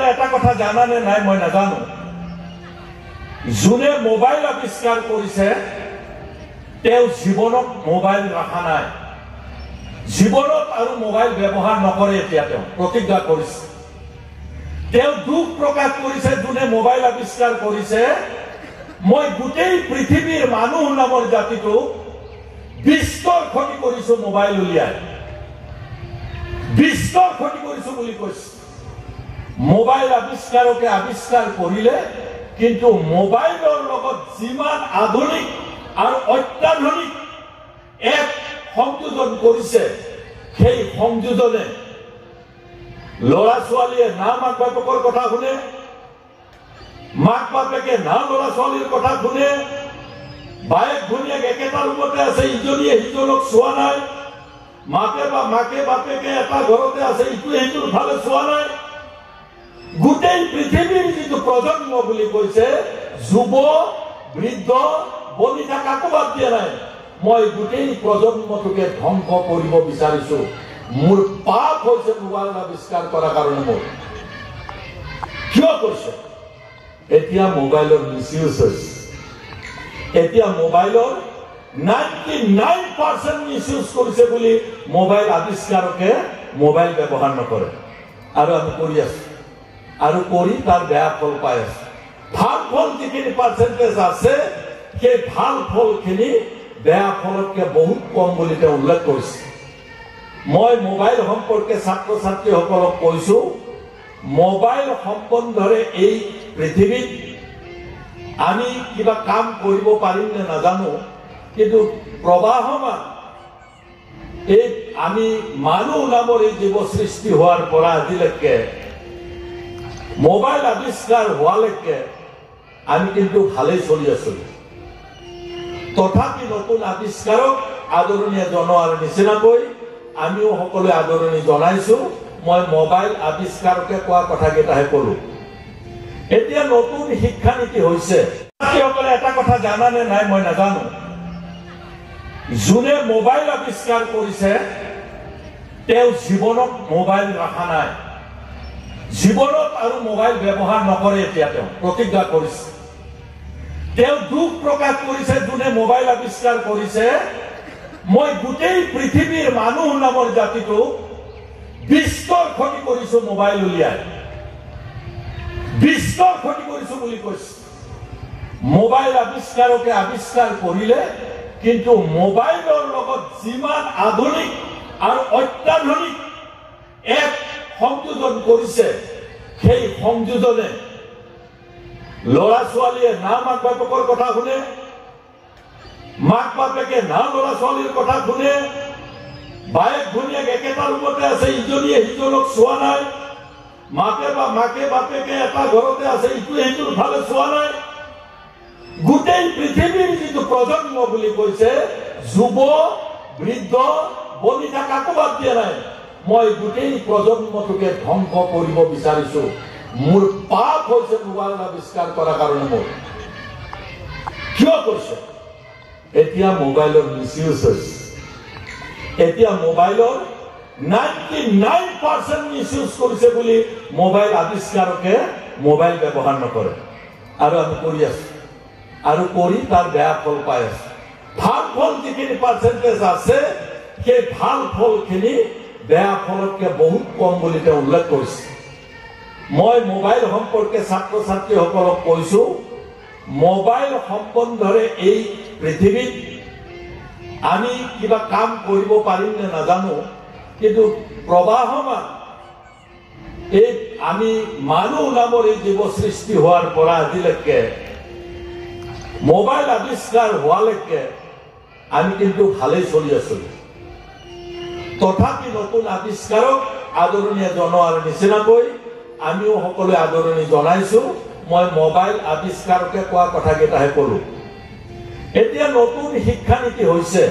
সকলে এটা কথা জানানে নাই মই নাজানো, যোনে মোবাইল আৱিষ্কাৰ কৰিছে তেওঁ জীৱনত মোবাইল ৰখা নাই, জীৱনত আৰু মোবাইল ব্যৱহাৰ নকৰে। এতিয়া তেওঁ প্ৰতিজ্ঞা কৰিছে, তেওঁ দুখ প্ৰকাশ কৰিছে যোনে মোবাইল আৱিষ্কাৰ কৰিছে, মই গোটেই পৃথিৱীৰ মানুহ নামৰ জাতিটো বিস্তৰ ক্ষতি কৰিছো, মোবাইল উলিয়াই বিস্তৰ ক্ষতি কৰিছো বুলি কৈছে। মোবাইল আৱিষ্কাৰকে আৱিষ্কাৰ কৰিলে, কিন্তু মোবাইলৰ লগত যিমান আধুনিক আৰু অত্যাধুনিক এপ সংযোজন কৰিছে, সেই সংযোজনে ল'ৰা ছোৱালীয়ে না মাক বাপেকৰ কথা শুনে, মাক বাপেকে না ল'ৰা ছোৱালীৰ কথা শুনে, বায়েক ভনীয়েক একেটা ৰুমতে আছে, ইজনীয়ে সিজনক চোৱা নাই, মাকে বাপেকে এটা ঘৰতে আছে, ইটোৱে সিটোৰ ফালে চোৱা নাই। গোটেই পৃথিৱীৰ যিটো প্ৰজন্ম বুলি কৈছে, যুৱ বৃদ্ধ বনিতা কাকো বাদ দিয়া নাই, মই গোটেই প্ৰজন্মটোকে ধ্বংস কৰিব বিচাৰিছো। মোৰ পাপ হৈছে মোবাইল আৱিষ্কাৰ কৰাৰ কাৰণে। মোৰ কিয় কৈছে? এতিয়া মোবাইলৰ মিছইউজ হৈছে, এতিয়া মোবাইলৰ 99% মিছইউজ কৰিছে বুলি মোবাইল আৱিষ্কাৰকে মোবাইল ব্যৱহাৰ নকৰে, আৰু আমি কৰি আছো, আৰু কৰি তাৰ বেয়া ফল পাই আছো। ভাল ফল যিখিনি পাৰ্চেণ্টেজ আছে, সেই ভাল ফলখিনি বেয়া ফলতকে বহুত কম বুলি তেওঁ উল্লেখ কৰিছে। মই মোবাইল সম্পৰ্কে ছাত্ৰ ছাত্ৰীসকলক কৈছো, মোবাইল সম্বন্ধৰে এই পৃথিৱীত আমি কিবা কাম কৰিব পাৰিম নে নাজানো, কিন্তু প্ৰবাহমান এই আমি মানুহ নামৰ এই জীৱ সৃষ্টি হোৱাৰ পৰা আজিলৈকে মোবাইল আৱিষ্কাৰ হোৱালৈকে আমি কিন্তু ভালেই চলি আছো। তথাপি নতুন আৱিষ্কাৰক আদৰণি জনোৱাৰ নিচিনাকৈ আমিও সকলোৱে আদৰণি জনাইছো। মই মোবাইল আৱিষ্কাৰকে কোৱা কথাকেইটাহে কলো। এতিয়া নতুন শিক্ষানীতি হৈছে, সকলে এটা কথা জানানে নাই মই নাজানো, যোনে মোবাইল আৱিষ্কাৰ কৰিছে তেওঁ জীৱনত মোবাইল ৰখা নাই, জীৱনত আৰু মোবাইল ব্যৱহাৰ নকৰে। এতিয়া তেওঁ প্ৰতিজ্ঞা কৰিছে, তেওঁ দুখ প্ৰকাশ কৰিছে যোনে মোবাইল আৱিষ্কাৰ কৰিছে, মই গোটেই পৃথিৱীৰ মানুহ নামৰ জাতিটো বিস্তৰ ক্ষতি কৰিছো, মোবাইল উলিয়াই বিস্তৰ ক্ষতি কৰিছো বুলি কৈছে। মোবাইল আৱিষ্কাৰকে আৱিষ্কাৰ কৰিলে, কিন্তু মোবাইলৰ লগত যিমান আধুনিক আৰু অত্যাধুনিক এপ সংযোজন কৰিছে, সেই সংযোজনে ল'ৰা ছোৱালীয়ে না মাক বাপেকৰ কথা শুনে, মাক বাপেকে না ল'ৰা ছোৱালীৰ কথা শুনে, বায়েক ভনীয়েক একেটা ৰুমতে আছে, ইজনীয়ে সিজনক চোৱা নাই, মাকে বাপেকে এটা ঘৰতে আছে, ইটোৱে সিটোৰ ফালে চোৱা নাই। গোটেই পৃথিৱীৰ যিটো প্ৰজন্ম বুলি কৈছে, যুৱ বৃদ্ধ বনিতা কাকো বাদ দিয়া নাই, মই গোটেই প্ৰজন্মটোকে ধ্বংস কৰিব বিচাৰিছো। মোৰ পাপ হৈছে মোবাইল আৱিষ্কাৰ কৰাৰ কাৰণে। মোৰ কিয় কৈছে? এতিয়া মোবাইলৰ মিছইউজ হৈছে, এতিয়া মোবাইলৰ 99% মিছইউজ কৰিছে বুলি মোবাইল আৱিষ্কাৰকে মোবাইল ব্যৱহাৰ নকৰে, আৰু আমি কৰি আছো, আৰু কৰি তাৰ বেয়া ফল পাই আছো। ভাল ফল যিখিনি পাৰ্চেণ্টেজ আছে, সেই ভাল ফলখিনি বেয়া ফলতকে বহুত কম বুলি তেওঁ উল্লেখ কৰিছে। মই মোবাইল সম্পৰ্কে ছাত্ৰ ছাত্ৰীসকলক কৈছো, মোবাইল সম্বন্ধৰে এই পৃথিৱীত আমি কিবা কাম কৰিব পাৰিম নে নাজানো, কিন্তু প্ৰবাহমান এই আমি মানুহ নামৰ এই জীৱ সৃষ্টি হোৱাৰ পৰা আজিলৈকে মোবাইল আৱিষ্কাৰ হোৱালৈকে আমি কিন্তু ভালেই চলি আছো। তথাপি নতুন আৱিষ্কাৰক আদৰণি জনোৱাৰ নিচিনাকৈ আমিও সকলোৱে আদৰণি জনাইছো। মই মোবাইল আৱিষ্কাৰকে কোৱা কথাকেইটাহে কলো। এতিয়া নতুন শিক্ষানীতি হৈছে,